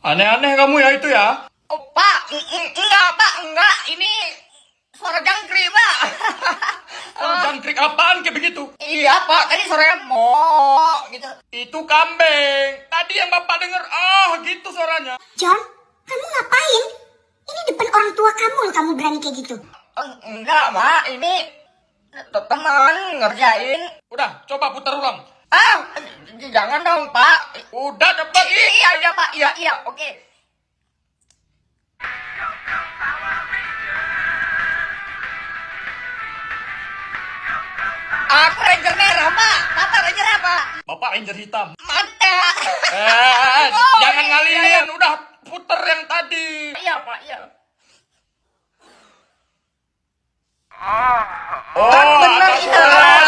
Aneh-aneh kamu ya itu ya. Oh, Pak, enggak, Pak, enggak. Ini suara jangkrik, Pak. Jangkrik apaan kayak begitu? Iya, Pak, tadi suaranya mo gitu. Itu kambing. Tadi yang bapak dengar, gitu suaranya. John, kamu ngapain? Ini depan orang tua kamu loh, kamu berani kayak gitu. Enggak, Mak, ini teman ngerjain. Udah, coba putar ulang. Jangan dong, Pak. Udah cepet. Iya, Pak. Iya, oke. Aku Ranger merah, Pak. Bapak Ranger apa? Bapak Ranger hitam. Mata. Jangan iya, ngalihin. iya. Udah puter yang tadi. Iya, Pak, iya. Oh, Benar ada itu. suara.